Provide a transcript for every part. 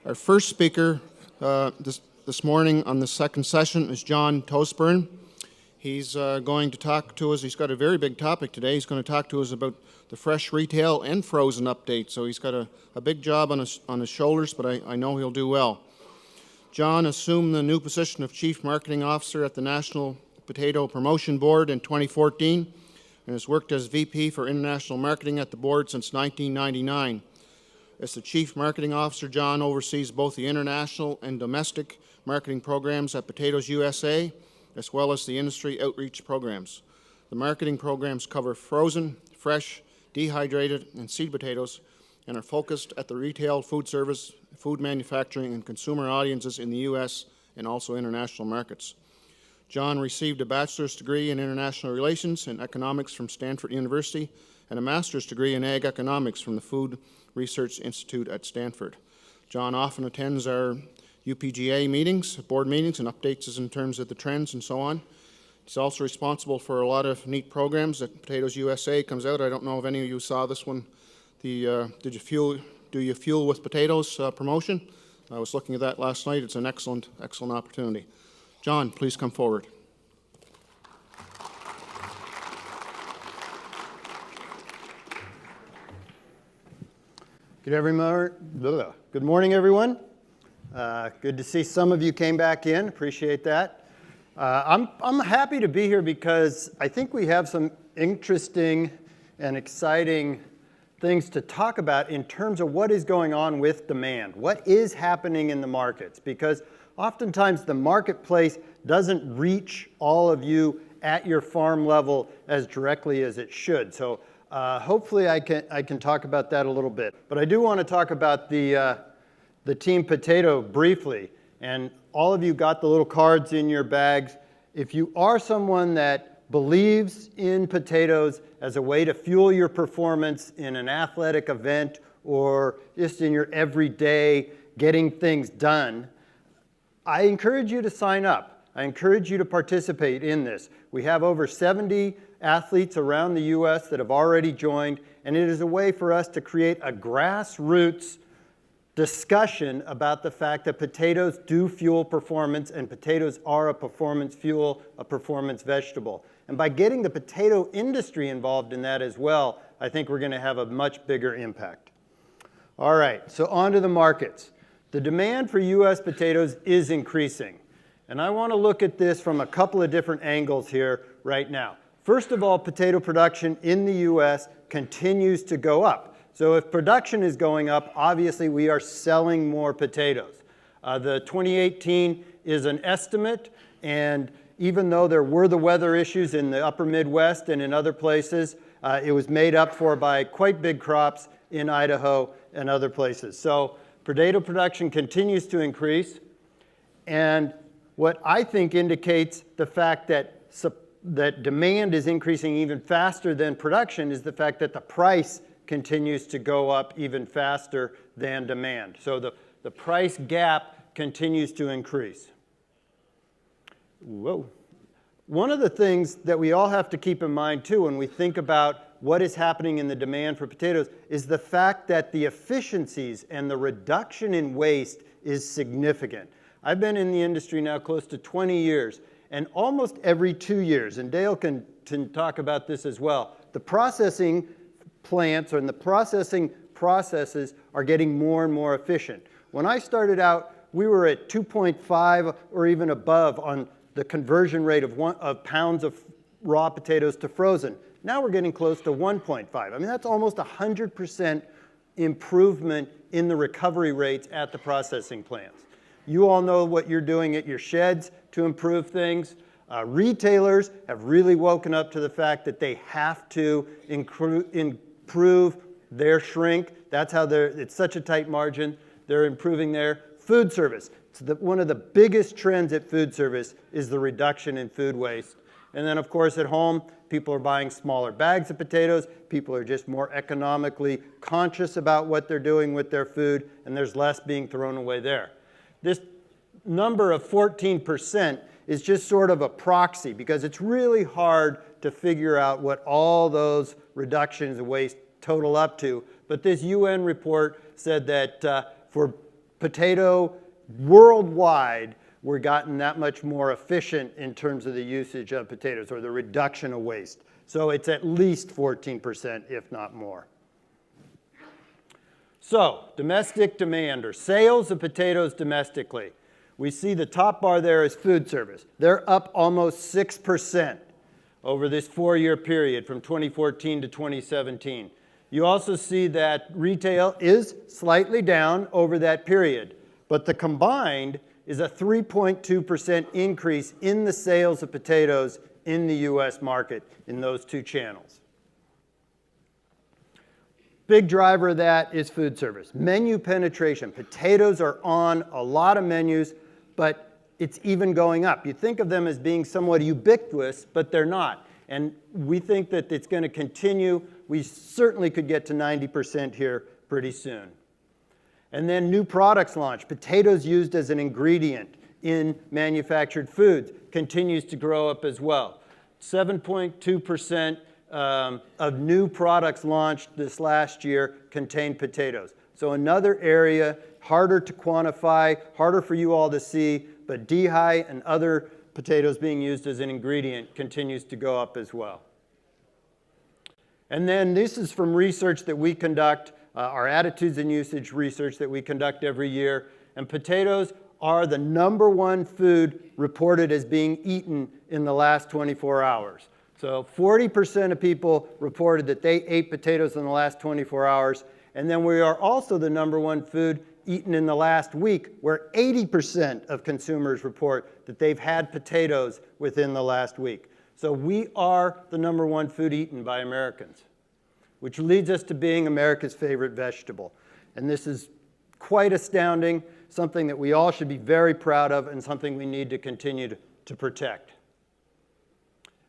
Our first speaker this morning on the second session is John Toaspern. He's going to talk to us. He's got a very big topic today. He's going to talk to us about the fresh retail and frozen update. So he's got a big job on his shoulders, but I know he'll do well. John assumed the new position of Chief Marketing Officer at the National Potato Promotion Board in 2014 and has worked as VP for International Marketing at the board since 1999. As the Chief Marketing Officer, John oversees both the international and domestic marketing programs at Potatoes USA, as well as the industry outreach programs. The marketing programs cover frozen, fresh, dehydrated, and seed potatoes and are focused at the retail, food service, food manufacturing, and consumer audiences in the U.S. and also international markets. John received a bachelor's degree in international relations and economics from Stanford University and a master's degree in ag economics from the Food Research Institute at Stanford. John often attends our UPGA meetings, board meetings, and updates us in terms of the trends and so on. He's also responsible for a lot of neat programs that Potatoes USA comes out. I don't know if any of you saw this one, the Do You Fuel with Potatoes promotion. I was looking at that last night. It's an excellent opportunity. John, please come forward. Good morning, everyone. Good to see some of you came back in. Appreciate that. I'm happy to be here because I think we have some interesting and exciting things to talk about in terms of what is going on with demand. What is happening in the markets? Because oftentimes the marketplace doesn't reach all of you at your farm level as directly as it should. So hopefully I can talk about that a little bit. But I do want to talk about the team potato briefly. And all of you got the little cards in your bags. If you are someone that believes in potatoes as a way to fuel your performance in an athletic event or just in your everyday getting things done, I encourage you to sign up. I encourage you to participate in this. We have over 70 athletes around the U.S. that have already joined, and it is a way for us to create a grassroots discussion about the fact that potatoes do fuel performance and potatoes are a performance fuel, a performance vegetable. And by getting the potato industry involved in that as well, I think we're going to have a much bigger impact. All right, so on to the markets. The demand for U.S. potatoes is increasing. And I want to look at this from a couple of different angles here right now. First of all, potato production in the U.S. continues to go up. So if production is going up, obviously we are selling more potatoes. The 2018 is an estimate, and even though there were the weather issues in the upper Midwest and in other places, it was made up for by quite big crops in Idaho and other places. So potato production continues to increase, and what I think indicates the fact that demand is increasing even faster than production is the fact that the price continues to go up even faster than demand. So the price gap continues to increase. Whoa. One of the things that we all have to keep in mind too when we think about what is happening in the demand for potatoes is the fact that the efficiencies and the reduction in waste is significant. I've been in the industry now close to 20 years, and almost every 2 years, and Dale can talk about this as well, the processing plants and the processing processes are getting more and more efficient. When I started out, we were at 2.5 or even above on the conversion rate of pounds of raw potatoes to frozen. Now we're getting close to 1.5. I mean, that's almost 100% improvement in the recovery rates at the processing plants. You all know what you're doing at your sheds to improve things. Retailers have really woken up to the fact that they have to improve their shrink. That's how it's such a tight margin. They're improving their food service. One of the biggest trends at food service is the reduction in food waste. And then, of course, at home, people are buying smaller bags of potatoes. People are just more economically conscious about what they're doing with their food, and there's less being thrown away there. This number of 14% is just sort of a proxy because it's really hard to figure out what all those reductions of waste total up to. But this UN report said that for potato worldwide, we're gotten that much more efficient in terms of the usage of potatoes or the reduction of waste. So it's at least 14%, if not more. So domestic demand or sales of potatoes domestically. We see the top bar there is food service. They're up almost 6% over this 4-year period from 2014 to 2017. You also see that retail is slightly down over that period, but the combined is a 3.2% increase in the sales of potatoes in the U.S. market in those two channels. Big driver of that is food service. Menu penetration. Potatoes are on a lot of menus, but it's even going up. You think of them as being somewhat ubiquitous, but they're not. And we think that it's going to continue. We certainly could get to 90% here pretty soon. And then new products launched. Potatoes used as an ingredient in manufactured foods continues to grow up as well. 7.2% of new products launched this last year contained potatoes. So another area, harder to quantify, harder for you all to see, but D-high and other potatoes being used as an ingredient continues to go up as well. And then this is from research that we conduct, our attitudes and usage research that we conduct every year. And potatoes are the #1 food reported as being eaten in the last 24 hours. So 40% of people reported that they ate potatoes in the last 24 hours. And then we are also the #1 food eaten in the last week, where 80% of consumers report that they've had potatoes within the last week. So we are the #1 food eaten by Americans, which leads us to being America's favorite vegetable. And this is quite astounding, something that we all should be very proud of and something we need to continue to protect.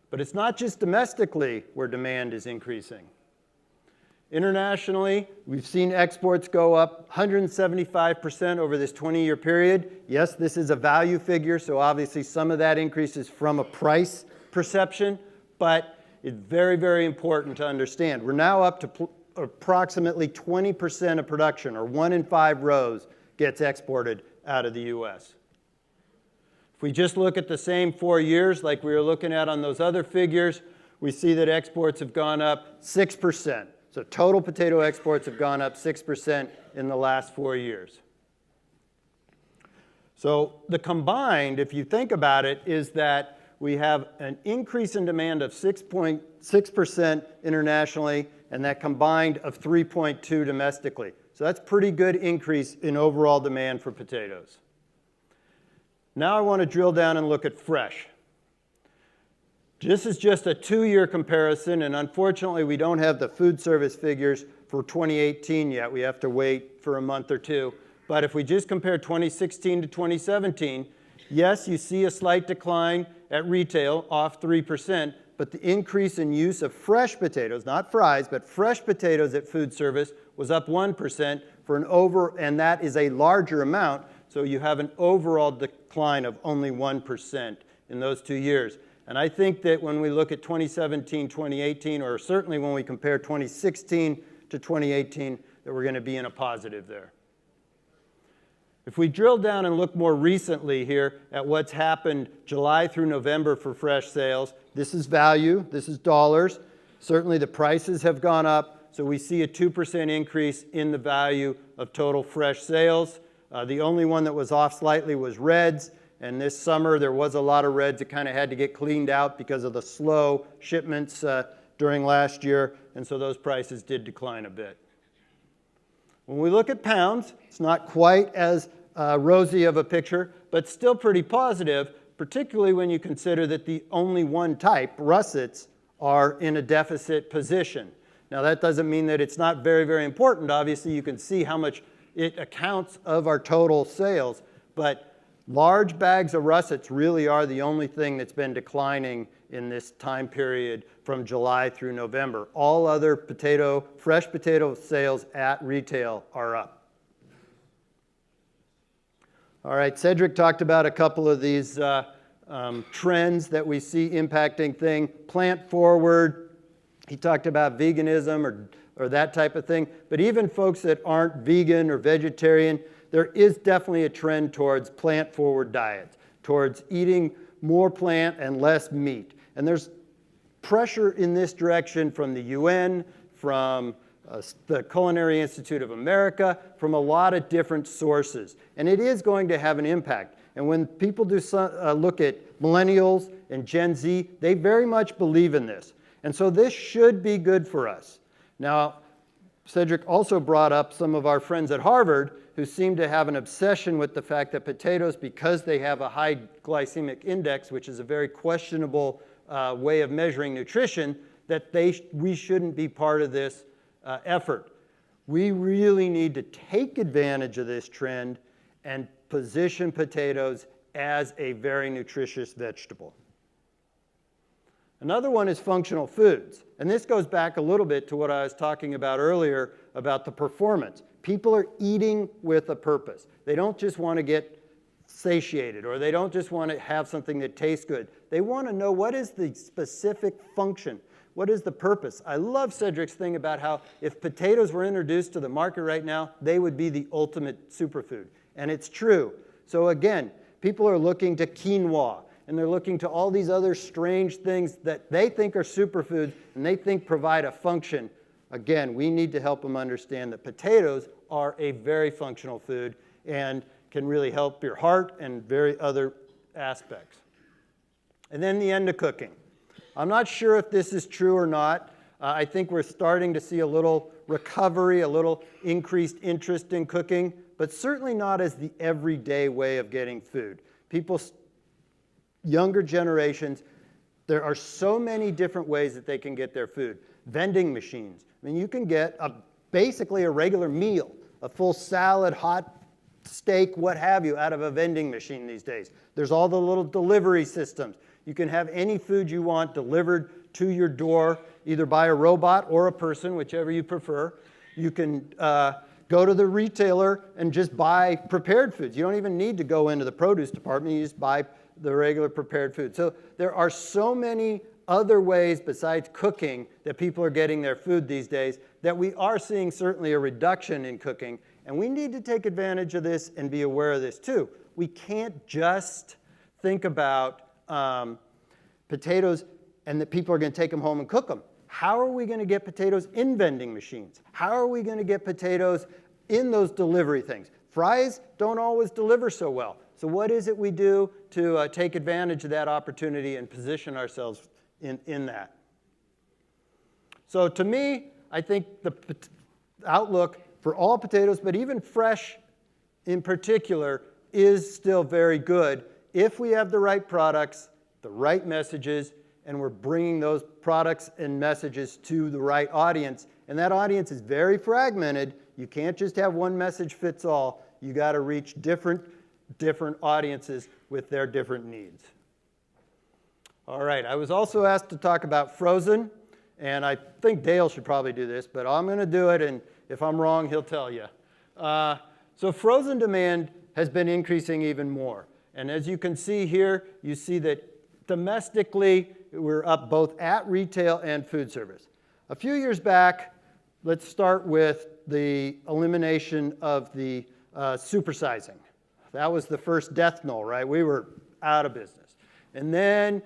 But it's not just domestically where demand is increasing. Internationally, we've seen exports go up 175% over this 20-year period. Yes, this is a value figure, so obviously some of that increase is from a price perception, but it's very, very important to understand. We're now up to approximately 20% of production, or 1 in 5 rows, gets exported out of the U.S. If we just look at the same 4 years like we were looking at on those other figures, we see that exports have gone up 6%. So total potato exports have gone up 6% in the last 4 years. So the combined, if you think about it, is that we have an increase in demand of 6.6% internationally, and that combined of 3.2% domestically. So that's pretty good increase in overall demand for potatoes. Now I want to drill down and look at fresh. This is just a 2-year comparison, and unfortunately we don't have the food service figures for 2018 yet. We have to wait for a month or two. But if we just compare 2016 to 2017, yes, you see a slight decline at retail, off 3%, but the increase in use of fresh potatoes, not fries, but fresh potatoes at food service was up 1% and that is a larger amount, so you have an overall decline of only 1% in those 2 years. And I think that when we look at 2017, 2018, or certainly when we compare 2016 to 2018, that we're going to be in a positive there. If we drill down and look more recently here at what's happened July through November for fresh sales, this is value, this is dollars. Certainly the prices have gone up, so we see a 2% increase in the value of total fresh sales. The only one that was off slightly was reds. And this summer, there was a lot of reds that kind of had to get cleaned out because of the slow shipments during last year. And so those prices did decline a bit. When we look at pounds, it's not quite as rosy of a picture, but still pretty positive, particularly when you consider that the only one type, russets, are in a deficit position. Now, that doesn't mean that it's not very, very important. Obviously, you can see how much it accounts of our total sales. But large bags of russets really are the only thing that's been declining in this time period from July through November. All other fresh potato sales at retail are up. All right, Cedric talked about a couple of these trends that we see impacting things. Plant forward, he talked about veganism or that type of thing. But even folks that aren't vegan or vegetarian, there is definitely a trend towards plant-forward diets, towards eating more plant and less meat. And there's pressure in this direction from the UN, from the Culinary Institute of America, from a lot of different sources. And it is going to have an impact. And when people do look at millennials and Gen Z, they very much believe in this. And so this should be good for us. Now, Cedric also brought up some of our friends at Harvard who seem to have an obsession with the fact that potatoes, because they have a high glycemic index, which is a very questionable way of measuring nutrition, that we shouldn't be part of this effort. We really need to take advantage of this trend and position potatoes as a very nutritious vegetable. Another one is functional foods. And this goes back a little bit to what I was talking about earlier about the performance. People are eating with a purpose. They don't just want to get satiated, or they don't just want to have something that tastes good. They want to know, what is the specific function? What is the purpose? I love Cedric's thing about how if potatoes were introduced to the market right now, they would be the ultimate superfood. And it's true. So again, people are looking to quinoa, and they're looking to all these other strange things that they think are superfoods and they think provide a function. Again, we need to help them understand that potatoes are a very functional food and can really help your heart and very other aspects. And then the end of cooking. I'm not sure if this is true or not. I think we're starting to see a little recovery, a little increased interest in cooking, but certainly not as the everyday way of getting food. Younger generations, there are so many different ways that they can get their food. Vending machines. I mean, you can get basically a regular meal, a full salad, hot steak, what have you, out of a vending machine these days. There's all the little delivery systems. You can have any food you want delivered to your door, either by a robot or a person, whichever you prefer. You can go to the retailer and just buy prepared foods. You don't even need to go into the produce department. You just buy the regular prepared food. So there are so many other ways besides cooking that people are getting their food these days that we are seeing certainly a reduction in cooking. And we need to take advantage of this and be aware of this too. We can't just think about potatoes and that people are going to take them home and cook them. How are we going to get potatoes in vending machines? How are we going to get potatoes in those delivery things? Fries don't always deliver so well. So what is it we do to take advantage of that opportunity and position ourselves in that? So to me, I think the outlook for all potatoes, but even fresh in particular, is still very good if we have the right products, the right messages, and we're bringing those products and messages to the right audience. And that audience is very fragmented. You can't just have one message fits all. You got to reach different audiences with their different needs. All right, I was also asked to talk about frozen, and I think Dale should probably do this, but I'm going to do it, and if I'm wrong, he'll tell you. So frozen demand has been increasing even more. And as you can see here, you see that domestically, we're up both at retail and food service. A few years back, let's start with the elimination of the supersizing. That was the first death knell, right? We were out of business. And then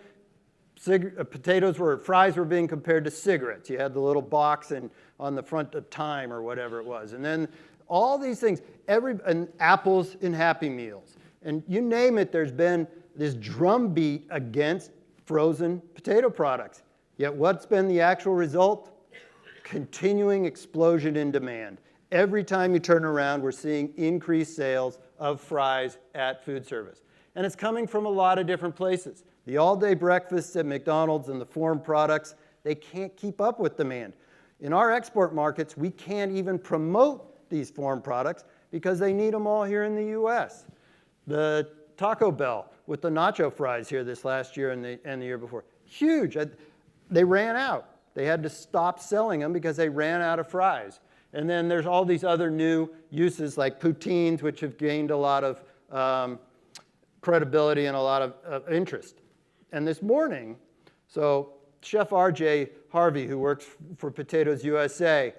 fries were being compared to cigarettes. You had the little box on the front of Time or whatever it was. And then all these things, and apples in Happy Meals. And you name it, there's been this drumbeat against frozen potato products. Yet what's been the actual result? Continuing explosion in demand. Every time you turn around, we're seeing increased sales of fries at food service. And it's coming from a lot of different places. The all-day breakfasts at McDonald's and the foreign products, they can't keep up with demand. In our export markets, we can't even promote these foreign products because they need them all here in the US. The Taco Bell with the nacho fries here this last year and the year before, huge. They ran out. They had to stop selling them because they ran out of fries. And then there's all these other new uses like poutines, which have gained a lot of credibility and a lot of interest. And this morning, so Chef RJ Harvey, who works for Potatoes USA,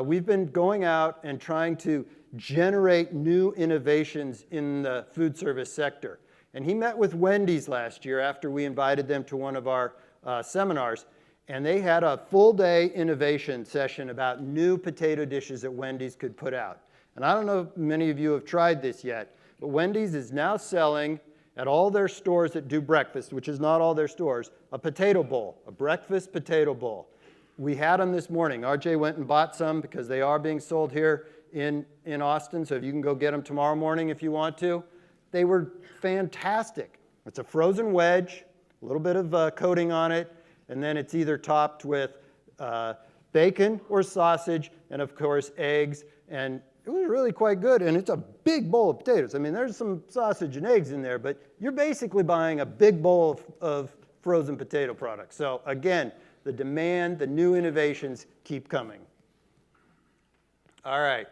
we've been going out and trying to generate new innovations in the food service sector. And he met with Wendy's last year after we invited them to one of our seminars, and they had a full-day innovation session about new potato dishes that Wendy's could put out. And I don't know if many of you have tried this yet, but Wendy's is now selling at all their stores that do breakfast, which is not all their stores, a potato bowl, a breakfast potato bowl. We had them this morning. RJ went and bought some because they are being sold here in Austin, so if you can go get them tomorrow morning if you want to. They were fantastic. It's a frozen wedge, a little bit of coating on it, and then it's either topped with bacon or sausage, and of course eggs, and it was really quite good, and it's a big bowl of potatoes. I mean, there's some sausage and eggs in there, but you're basically buying a big bowl of frozen potato products. So again, the demand, the new innovations keep coming. All right,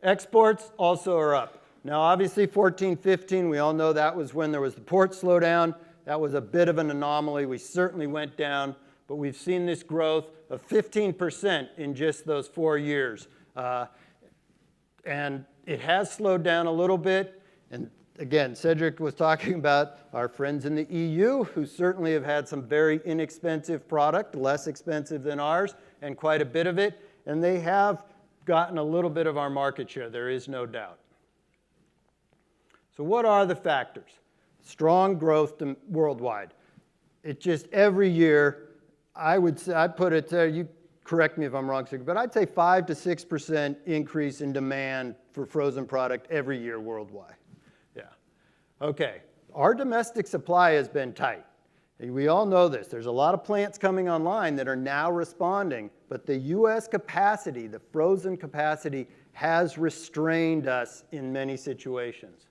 exports also are up. Now, obviously, 14, 15, we all know that was when there was the port slowdown. That was a bit of an anomaly. We certainly went down, but we've seen this growth of 15% in just those 4 years. And it has slowed down a little bit. And again, Cedric was talking about our friends in the EU, who certainly have had some very inexpensive product, less expensive than ours, and quite a bit of it. And they have gotten a little bit of our market share, there is no doubt. So what are the factors? Strong growth worldwide. It just every year, I would say, I'd put it there, you correct me if I'm wrong, but I'd say 5 to 6% increase in demand for frozen product every year worldwide. Yeah. Okay. Our domestic supply has been tight. We all know this. There's a lot of plants coming online that are now responding, but the U.S. capacity, the frozen capacity, has restrained us in many situations.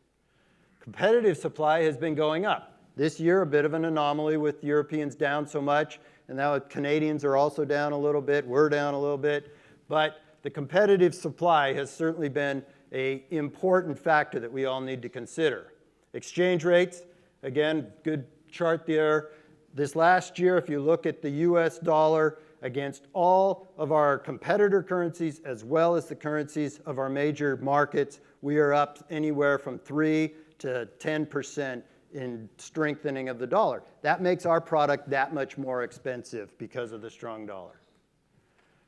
Competitive supply has been going up. This year, a bit of an anomaly with Europeans down so much, and now Canadians are also down a little bit, we're down a little bit, but the competitive supply has certainly been an important factor that we all need to consider. Exchange rates, again, good chart there. This last year, if you look at the US dollar against all of our competitor currencies as well as the currencies of our major markets, we are up anywhere from 3 to 10% in strengthening of the dollar. That makes our product that much more expensive because of the strong dollar.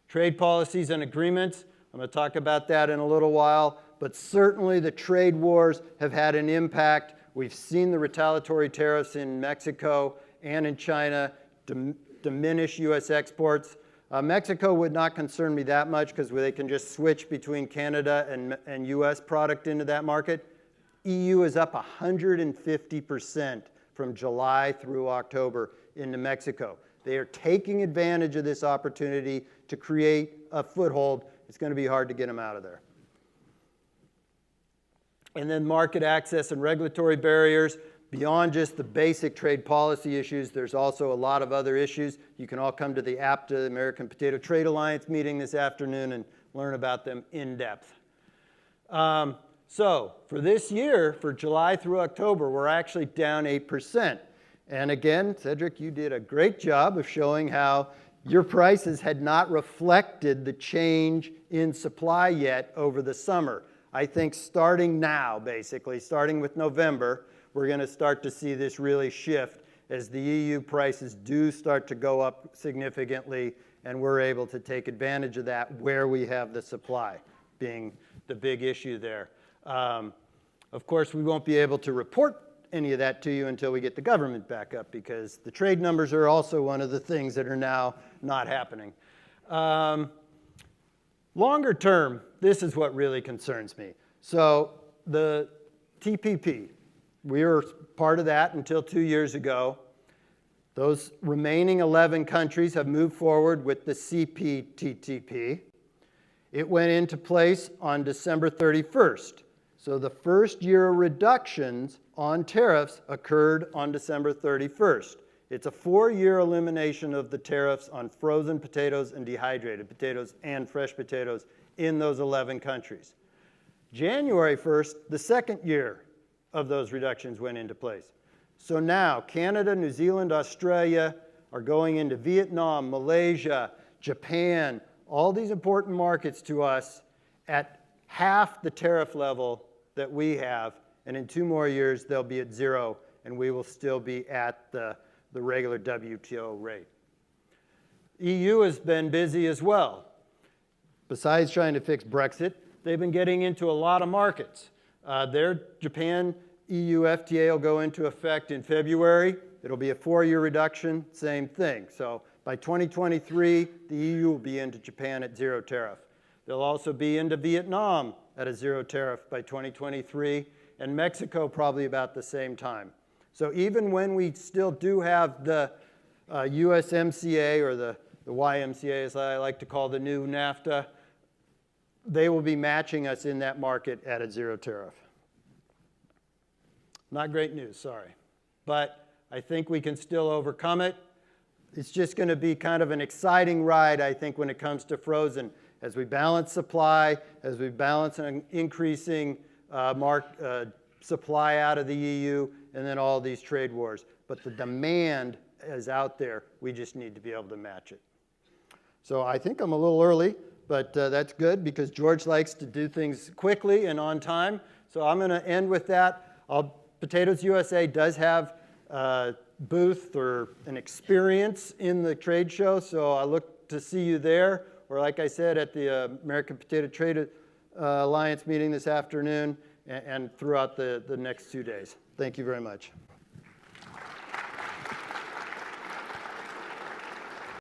Trade policies and agreements, I'm going to talk about that in a little while, but certainly the trade wars have had an impact. We've seen the retaliatory tariffs in Mexico and in China diminish U.S. exports. Mexico would not concern me that much because they can just switch between Canada and U.S. product into that market. EU is up 150% from July through October into Mexico. They are taking advantage of this opportunity to create a foothold. It's going to be hard to get them out of there. And then market access and regulatory barriers. Beyond just the basic trade policy issues, there's also a lot of other issues. You can all come to the APTA, the American Potato Trade Alliance meeting this afternoon and learn about them in depth. So for this year, for July through October, we're actually down 8%. And again, Cedric, you did a great job of showing how your prices had not reflected the change in supply yet over the summer. I think starting now, basically, starting with November, we're going to start to see this really shift as the EU prices do start to go up significantly, and we're able to take advantage of that where we have the supply being the big issue there. Of course, we won't be able to report any of that to you until we get the government back up because the trade numbers are also one of the things that are now not happening. Longer term, this is what really concerns me. So the TPP, we were part of that until 2 years ago. Those remaining 11 countries have moved forward with the CPTPP. It went into place on December 31st. So the first year of reductions on tariffs occurred on December 31st. It's a 4-year elimination of the tariffs on frozen potatoes and dehydrated potatoes and fresh potatoes in those 11 countries. January 1st, the second year of those reductions went into place. So now Canada, New Zealand, Australia are going into Vietnam, Malaysia, Japan, all these important markets to us at half the tariff level that we have, and in 2 more years they'll be at 0, and we will still be at the regular WTO rate. EU has been busy as well. Besides trying to fix Brexit, they've been getting into a lot of markets. Their Japan-EU FTA will go into effect in February. It'll be a 4-year reduction, same thing. So by 2023, the EU will be into Japan at 0 tariff. They'll also be into Vietnam at a 0 tariff by 2023, and Mexico probably about the same time. So even when we still do have the USMCA, or the YMCA, as I like to call the new NAFTA, they will be matching us in that market at a 0 tariff. Not great news, sorry. But I think we can still overcome it. It's just going to be kind of an exciting ride, I think, when it comes to frozen, as we balance supply, as we balance an increasing supply out of the EU, and then all these trade wars. But the demand is out there. We just need to be able to match it. So I think I'm a little early, but that's good because George likes to do things quickly and on time. So I'm going to end with that. Potatoes USA does have a booth or an experience in the trade show, so I look to see you there. Or like I said, at the American Potato Trade Alliance meeting this afternoon and throughout the next 2 days. Thank you very much.